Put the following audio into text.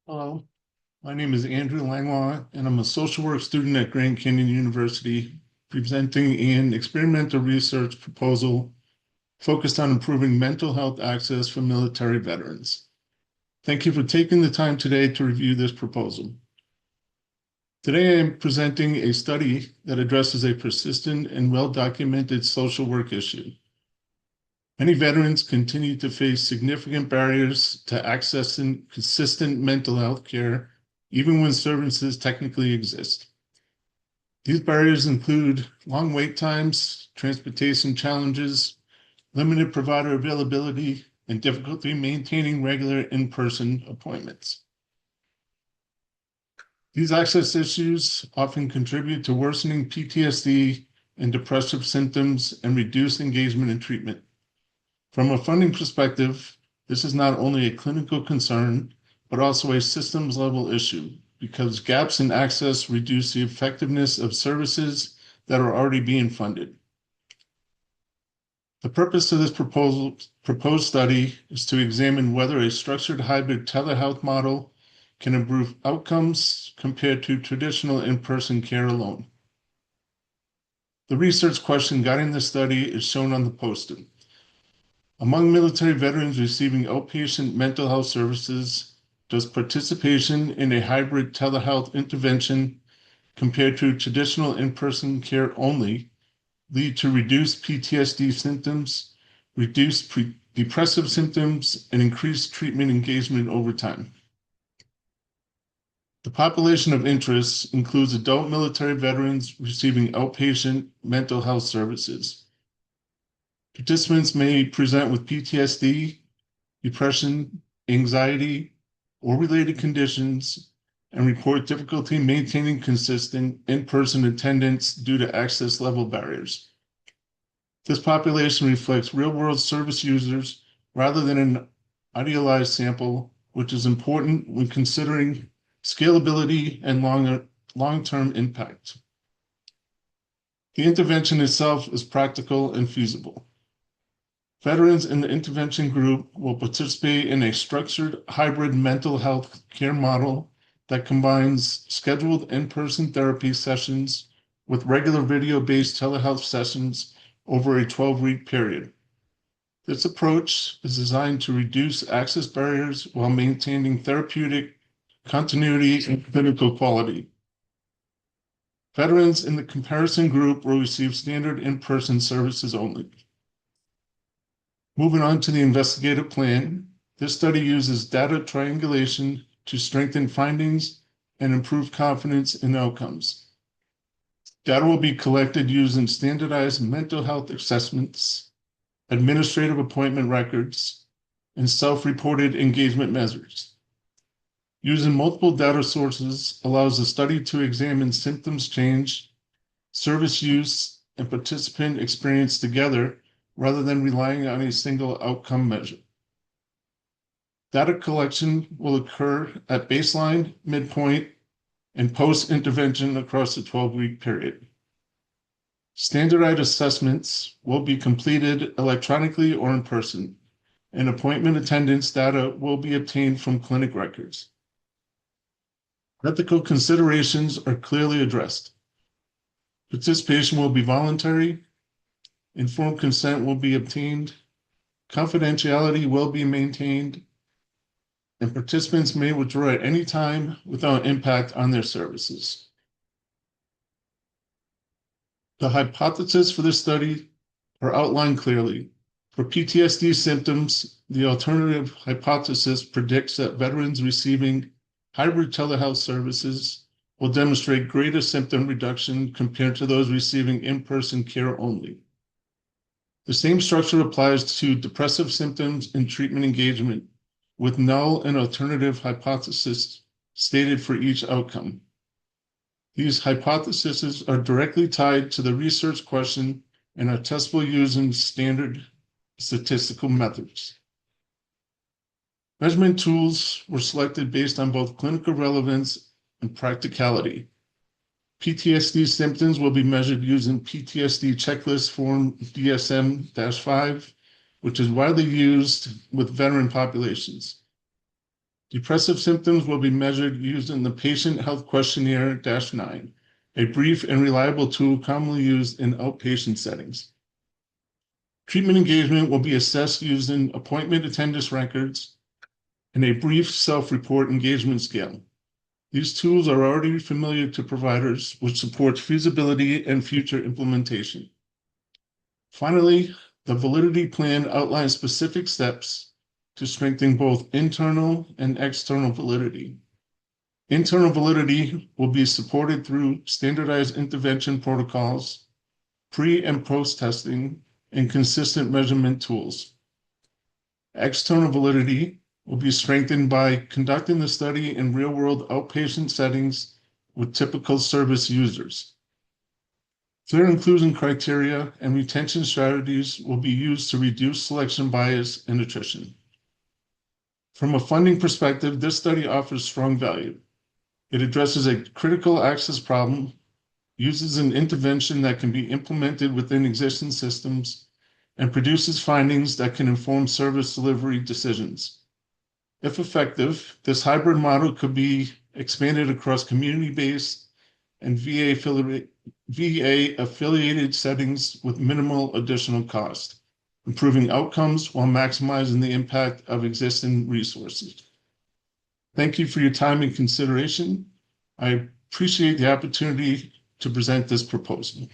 Hello, my name is Andrew Langlois, and I'm a social work student at Grand Canyon University, presenting an experimental research proposal focused on improving mental health access for military veterans. Thank you for taking the time today to review this proposal. Today, I am presenting a study that addresses a persistent and well-documented social work issue. Many veterans continue to face significant barriers to accessing consistent mental health care, even when services technically exist. These barriers include long wait times, transportation challenges, limited provider availability, and difficulty maintaining regular in-person appointments. These access issues often contribute to worsening PTSD and depressive symptoms and reduced engagement in treatment. From a funding perspective, this is not only a clinical concern, but also a systems level issue because gaps in access reduce the effectiveness of services that are already being funded. The purpose of this proposed study is to examine whether a structured hybrid telehealth model can improve outcomes compared to traditional in-person care alone. The research question guiding the study is shown on the poster. Among military veterans receiving outpatient mental health services, does participation in a hybrid telehealth intervention compared to traditional in-person care only lead to reduced PTSD symptoms, reduced depressive symptoms, and increased treatment engagement over time? The population of interest includes adult military veterans receiving outpatient mental health services. Participants may present with PTSD, depression, anxiety, or related conditions, and report difficulty maintaining consistent in-person attendance due to access level barriers. This population reflects real-world service users rather than an idealized sample, which is important when considering scalability and long-term impact. The intervention itself is practical and feasible. Veterans in the intervention group will participate in a structured hybrid mental health care model that combines scheduled in-person therapy sessions with regular video-based telehealth sessions over a 12-week period. This approach is designed to reduce access barriers while maintaining therapeutic continuity and clinical quality. Veterans in the comparison group will receive standard in-person services only. Moving on to the investigative plan, this study uses data triangulation to strengthen findings and improve confidence in outcomes. Data will be collected using standardized mental health assessments, administrative appointment records, and self-reported engagement measures. Using multiple data sources allows the study to examine symptoms change, service use, and participant experience together rather than relying on a single outcome measure. Data collection will occur at baseline, midpoint, and post-intervention across the 12-week period. Standardized assessments will be completed electronically or in person, and appointment attendance data will be obtained from clinic records. Ethical considerations are clearly addressed. Participation will be voluntary, informed consent will be obtained, confidentiality will be maintained, and participants may withdraw at any time without impact on their services. The hypotheses for this study are outlined clearly. For PTSD symptoms, the alternative hypothesis predicts that veterans receiving hybrid telehealth services will demonstrate greater symptom reduction compared to those receiving in-person care only. The same structure applies to depressive symptoms and treatment engagement, with null and alternative hypotheses stated for each outcome. These hypotheses are directly tied to the research question and are testable using standard statistical methods. Measurement tools were selected based on both clinical relevance and practicality. PTSD symptoms will be measured using PTSD checklist form DSM-5, which is widely used with veteran populations. Depressive symptoms will be measured using the Patient Health Questionnaire -9, a brief and reliable tool commonly used in outpatient settings. Treatment engagement will be assessed using appointment attendance records and a brief self-report engagement scale. These tools are already familiar to providers, which supports feasibility and future implementation. Finally, the validity plan outlines specific steps to strengthen both internal and external validity. Internal validity will be supported through standardized intervention protocols, pre and post testing, and consistent measurement tools. External validity will be strengthened by conducting the study in real-world outpatient settings with typical service users. Clear inclusion criteria and retention strategies will be used to reduce selection bias and attrition. From a funding perspective, this study offers strong value. It addresses a critical access problem, uses an intervention that can be implemented within existing systems, and produces findings that can inform service delivery decisions. If effective, this hybrid model could be expanded across community-based and VA-affiliated settings with minimal additional cost, improving outcomes while maximizing the impact of existing resources. Thank you for your time and consideration. I appreciate the opportunity to present this proposal.